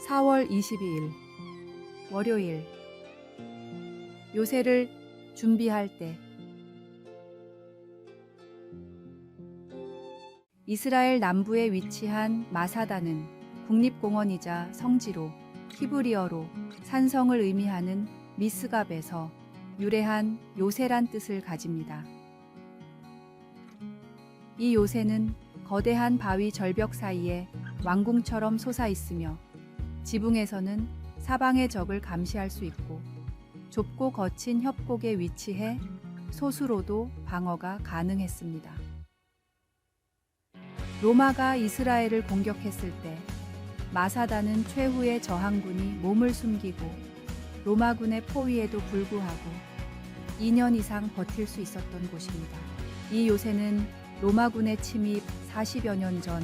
4월 22일 월요일. 요새를 준비할 때. 이스라엘 남부에 위치한 마사다는 국립공원이자 성지로 히브리어로 산성을 의미하는 미스갑에서 유래한 요새란 뜻을 가집니다. 이 요새는 거대한 바위 절벽 사이에 왕궁처럼 솟아 있으며 지붕에서는 사방의 적을 감시할 수 있고 좁고 거친 협곡에 위치해 소수로도 방어가 가능했습니다. 로마가 이스라엘을 공격했을 때 마사다는 최후의 저항군이 몸을 숨기고 로마군의 포위에도 불구하고 2년 이상 버틸 수 있었던 곳입니다. 이 요새는 로마군의 침입 40여 년 전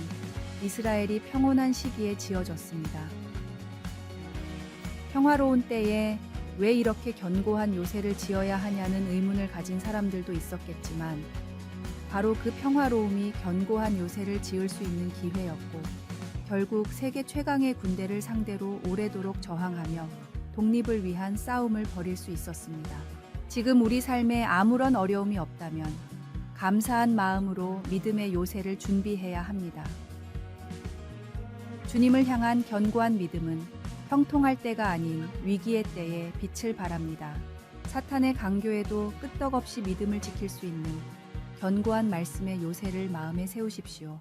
이스라엘이 평온한 시기에 지어졌습니다. 평화로운 때에 왜 이렇게 견고한 요새를 지어야 하냐는 의문을 가진 사람들도 있었겠지만 바로 그 평화로움이 견고한 요새를 지을 수 있는 기회였고 결국 세계 최강의 군대를 상대로 오래도록 저항하며 독립을 위한 싸움을 벌일 수 있었습니다. 지금 우리 삶에 아무런 어려움이 없다면 감사한 마음으로 믿음의 요새를 준비해야 합니다. 주님을 향한 견고한 믿음은 형통할 때가 아닌 위기의 때에 빛을 발합니다. 사탄의 강교에도 끄떡없이 믿음을 지킬 수 있는 견고한 말씀의 요새를 마음에 세우십시오.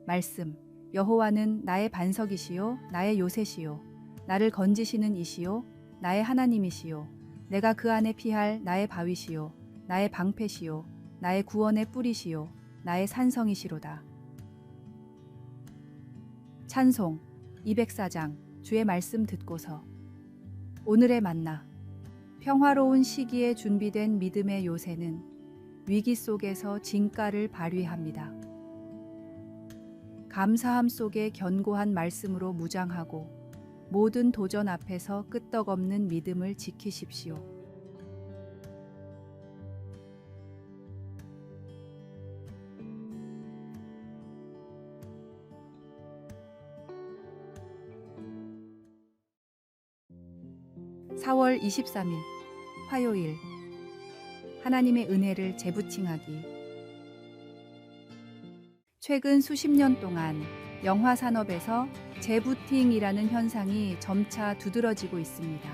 말씀. 여호와는 나의 반석이시요 나의 요새시요 나를 건지시는 이시요 나의 하나님이시요 내가 그 안에 피할 나의 바위시요 나의 방패시요 나의 구원의 뿌리시요 나의 산성이시로다. 찬송 204장. 주의 말씀 듣고서. 오늘의 만나. 평화로운 시기에 준비된 믿음의 요새는 위기 속에서 진가를 발휘합니다. 감사함 속에 견고한 말씀으로 무장하고 모든 도전 앞에서 끄떡없는 믿음을 지키십시오. (4월 23일) 화요일. 하나님의 은혜를 재부팅하기. 최근 수십 년 동안 영화 산업에서 재부팅이라는 현상이 점차 두드러지고 있습니다.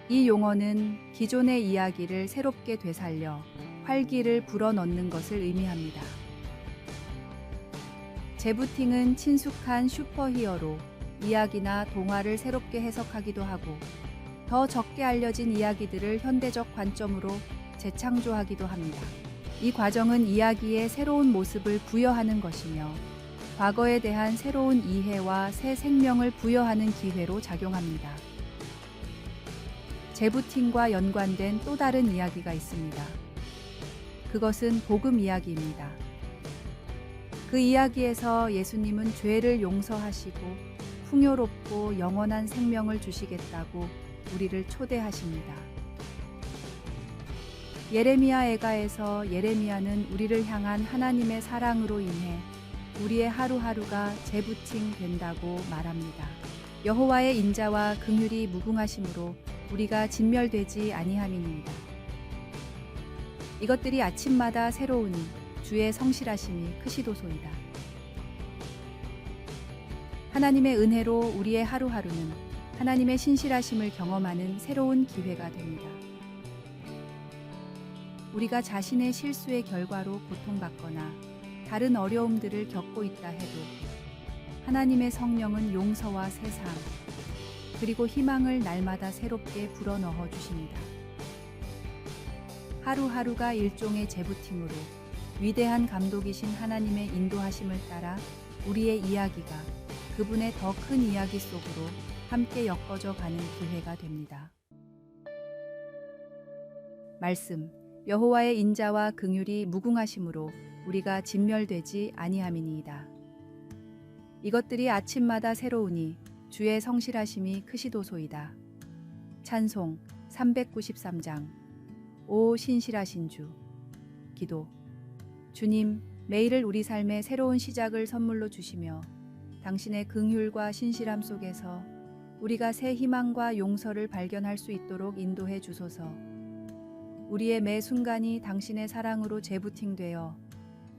이 용어는 기존의 이야기를 새롭게 되살려 활기를 불어넣는 것을 의미합니다. 재부팅은 친숙한 슈퍼히어로, 이야기나 동화를 새롭게 해석하기도 하고 더 적게 알려진 이야기들을 현대적 관점으로 재창조하기도 합니다. 이 과정은 이야기에 새로운 모습을 부여하는 것이며 과거에 대한 새로운 이해와 새 생명을 부여하는 기회로 작용합니다. 재부팅과 연관된 또 다른 이야기가 있습니다. 그것은 복음 이야기입니다. 그 이야기에서 예수님은 죄를 용서하시고 풍요롭고 영원한 생명을 주시겠다고 우리를 초대하십니다. 예레미야 애가에서 예레미야는 우리를 향한 하나님의 사랑으로 인해 우리의 하루하루가 재부팅 된다고 말합니다. 여호와의 인자와 긍휼이 무궁하심으로 우리가 진멸되지 아니함이니이다. 이것들이 아침마다 새로우니 주의 성실하심이 크시도소이다. 하나님의 은혜로 우리의 하루하루는 하나님의 신실하심을 경험하는 새로운 기회가 됩니다. 우리가 자신의 실수의 결과로 고통받거나 다른 어려움들을 겪고 있다 해도 하나님의 성령은 용서와 새삼 그리고 희망을 날마다 새롭게 불어넣어 주십니다. 하루하루가 일종의 재부팅으로 위대한 감독이신 하나님의 인도하심을 따라 우리의 이야기가 그분의 더 큰 이야기 속으로 함께 엮어져 가는 기회가 됩니다. 말씀. 여호와의 인자와 긍휼이 무궁하심으로 우리가 진멸되지 아니함이니이다. 이것들이 아침마다 새로우니 주의 성실하심이 크시도소이다. 찬송 393장. 오 신실하신 주. 기도. 주님, 매일을 우리 삶의 새로운 시작을 선물로 주시며 당신의 긍휼과 신실함 속에서 우리가 새 희망과 용서를 발견할 수 있도록 인도해 주소서. 우리의 매 순간이 당신의 사랑으로 재부팅되어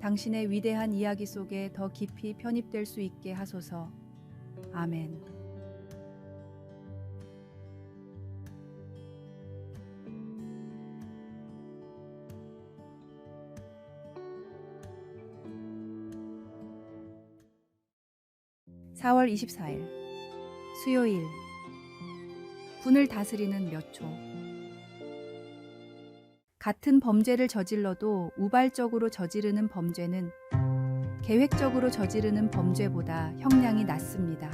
당신의 위대한 이야기 속에 더 깊이 편입될 수 있게 하소서. 아멘. (4월 24일) 수요일. 분을 다스리는 몇 초. 같은 범죄를 저질러도 우발적으로 저지르는 범죄는 계획적으로 저지르는 범죄보다 형량이 낮습니다.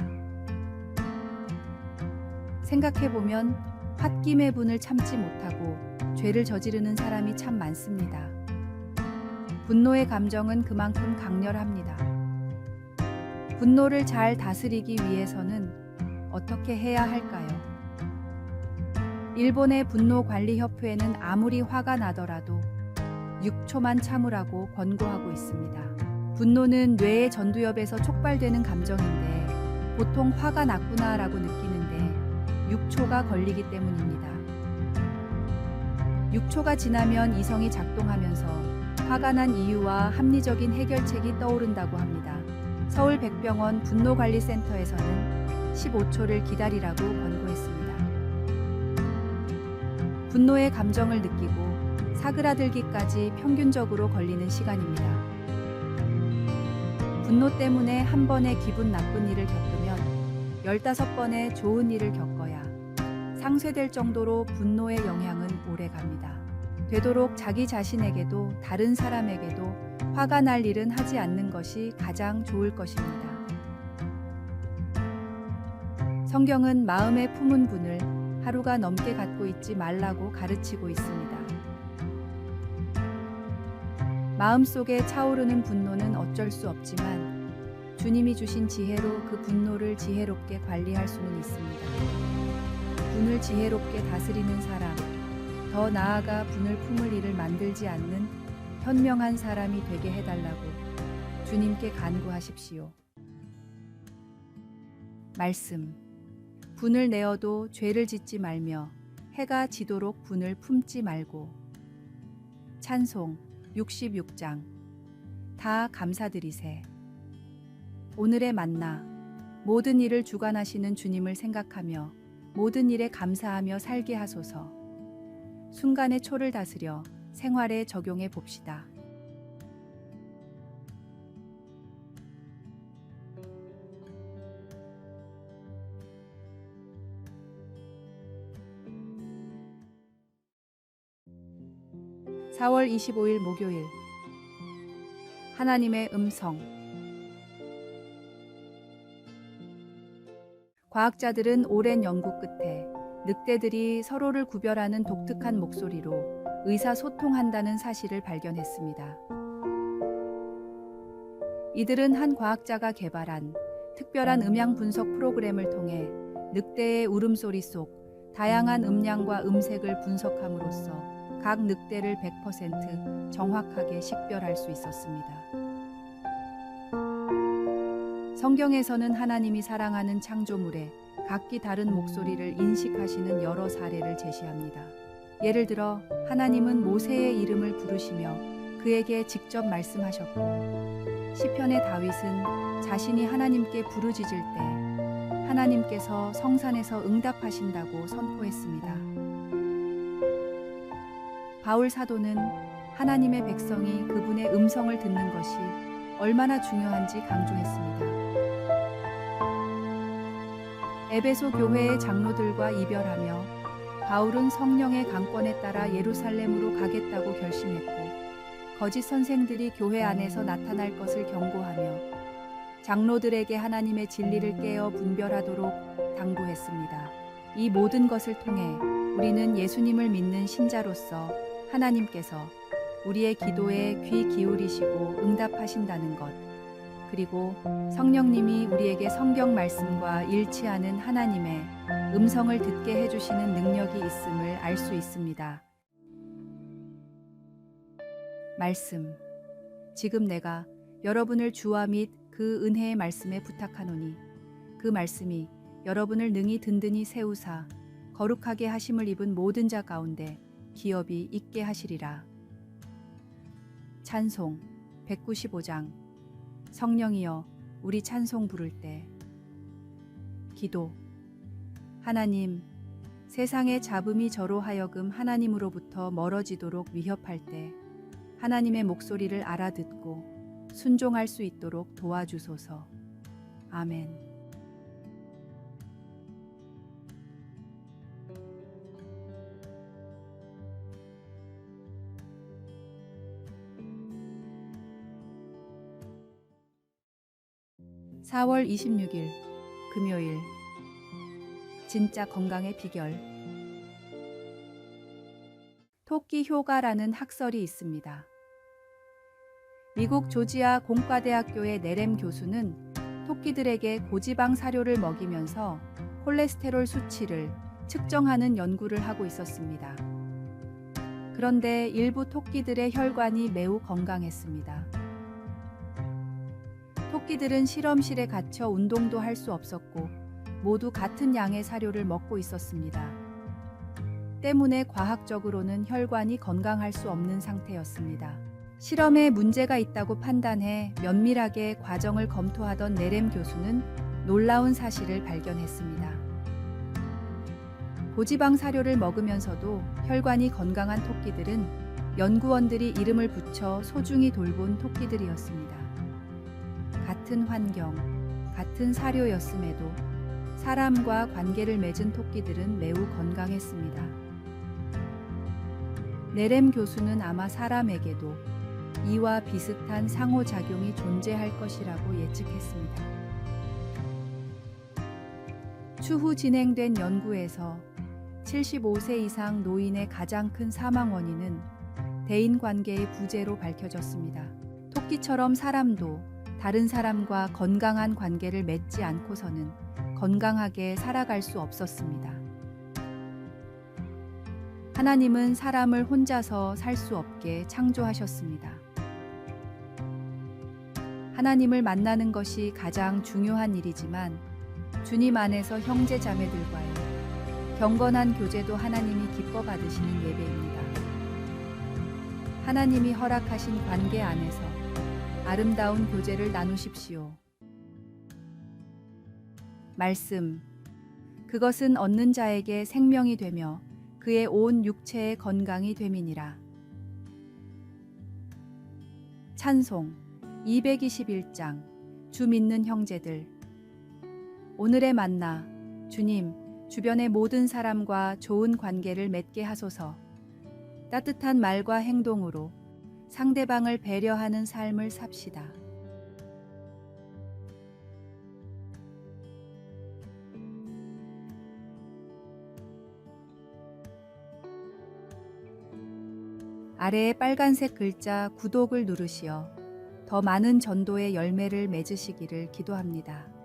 생각해보면 홧김의 분을 참지 못하고 죄를 저지르는 사람이 참 많습니다. 분노의 감정은 그만큼 강렬합니다. 분노를 잘 다스리기 위해서는 어떻게 해야 할까요? 일본의 분노관리협회는 아무리 화가 나더라도 6초만 참으라고 권고하고 있습니다. 분노는 뇌의 전두엽에서 촉발되는 감정인데 보통 화가 났구나라고 느끼는데 6초가 걸리기 때문입니다. 6초가 지나면 이성이 작동하면서 화가 난 이유와 합리적인 해결책이 떠오른다고 합니다. 서울백병원 분노관리센터에서는 15초를 기다리라고 권고했습니다. 분노의 감정을 느끼고 사그라들기까지 평균적으로 걸리는 시간입니다. 분노 때문에 한 번의 기분 나쁜 일을 겪으면 15번의 좋은 일을 겪어야 상쇄될 정도로 분노의 영향은 오래 갑니다. 되도록 자기 자신에게도 다른 사람에게도 화가 날 일은 하지 않는 것이 가장 좋을 것입니다. 성경은 마음에 품은 분을 하루가 넘게 갖고 있지 말라고 가르치고 있습니다. 마음속에 차오르는 분노는 어쩔 수 없지만 주님이 주신 지혜로 그 분노를 지혜롭게 관리할 수는 있습니다. 분을 지혜롭게 다스리는 사람, 더 나아가 분을 품을 일을 만들지 않는 현명한 사람이 되게 해달라고 주님께 간구하십시오. 말씀. 분을 내어도 죄를 짓지 말며 해가 지도록 분을 품지 말고. 찬송 66장. 다 감사드리세. 오늘의 만나. 모든 일을 주관하시는 주님을 생각하며 모든 일에 감사하며 살게 하소서. 순간의 초를 다스려 생활에 적용해 봅시다. (4월 25일) 목요일. 하나님의 음성. 과학자들은 오랜 연구 끝에 늑대들이 서로를 구별하는 독특한 목소리로 의사소통한다는 사실을 발견했습니다. 이들은 한 과학자가 개발한 특별한 음향 분석 프로그램을 통해 늑대의 울음소리 속 다양한 음량과 음색을 분석함으로써 각 늑대를 100% 정확하게 식별할 수 있었습니다. 성경에서는 하나님이 사랑하는 창조물에 각기 다른 목소리를 인식하시는 여러 사례를 제시합니다. 예를 들어 하나님은 모세의 이름을 부르시며 그에게 직접 말씀하셨고, 시편의 다윗은 자신이 하나님께 부르짖을 때 하나님께서 성산에서 응답하신다고 선포했습니다. 바울 사도는 하나님의 백성이 그분의 음성을 듣는 것이 얼마나 중요한지 강조했습니다. 에베소 교회의 장로들과 이별하며 바울은 성령의 강권에 따라 예루살렘으로 가겠다고 결심했고, 거짓 선생들이 교회 안에서 나타날 것을 경고하며 장로들에게 하나님의 진리를 깨어 분별하도록 당부했습니다. 이 모든 것을 통해 우리는 예수님을 믿는 신자로서 하나님께서 우리의 기도에 귀 기울이시고 응답하신다는 것, 그리고 성령님이 우리에게 성경 말씀과 일치하는 하나님의 음성을 듣게 해주시는 능력이 있음을 알 수 있습니다. 말씀. 지금 내가 여러분을 주와 및 그 은혜의 말씀에 부탁하노니 그 말씀이 여러분을 능히 든든히 세우사 거룩하게 하심을 입은 모든 자 가운데 기업이 있게 하시리라. 찬송 195장. 성령이여 우리 찬송 부를 때. 기도. 하나님, 세상의 잡음이 저로 하여금 하나님으로부터 멀어지도록 위협할 때 하나님의 목소리를 알아듣고 순종할 수 있도록 도와주소서. 아멘. (4월 26일) 금요일. 진짜 건강의 비결. 토끼 효과라는 학설이 있습니다. 미국 조지아 공과대학교의 네렘 교수는 토끼들에게 고지방 사료를 먹이면서 콜레스테롤 수치를 측정하는 연구를 하고 있었습니다. 그런데 일부 토끼들의 혈관이 매우 건강했습니다. 토끼들은 실험실에 갇혀 운동도 할 수 없었고 모두 같은 양의 사료를 먹고 있었습니다. 때문에 과학적으로는 혈관이 건강할 수 없는 상태였습니다. 실험에 문제가 있다고 판단해 면밀하게 과정을 검토하던 네렘 교수는 놀라운 사실을 발견했습니다. 고지방 사료를 먹으면서도 혈관이 건강한 토끼들은 연구원들이 이름을 붙여 소중히 돌본 토끼들이었습니다. 같은 환경, 같은 사료였음에도 사람과 관계를 맺은 토끼들은 매우 건강했습니다. 네렘 교수는 아마 사람에게도 이와 비슷한 상호작용이 존재할 것이라고 예측했습니다. 추후 진행된 연구에서 75세 이상 노인의 가장 큰 사망 원인은 대인관계의 부재로 밝혀졌습니다. 토끼처럼 사람도 다른 사람과 건강한 관계를 맺지 않고서는 건강하게 살아갈 수 없었습니다. 하나님은 사람을 혼자서 살 수 없게 창조하셨습니다. 하나님을 만나는 것이 가장 중요한 일이지만 주님 안에서 형제 자매들과의 경건한 교제도 하나님이 기뻐 받으시는 예배입니다. 하나님이 허락하신 관계 안에서 아름다운 교제를 나누십시오. 말씀. 그것은 얻는 자에게 생명이 되며 그의 온 육체의 건강이 됨이니라. 찬송 221장. 주 믿는 형제들. 오늘의 만나. 주님, 주변의 모든 사람과 좋은 관계를 맺게 하소서. 따뜻한 말과 행동으로 상대방을 배려하는 삶을 삽시다. 아래의 빨간색 글자 구독을 누르시어 더 많은 전도의 열매를 맺으시기를 기도합니다.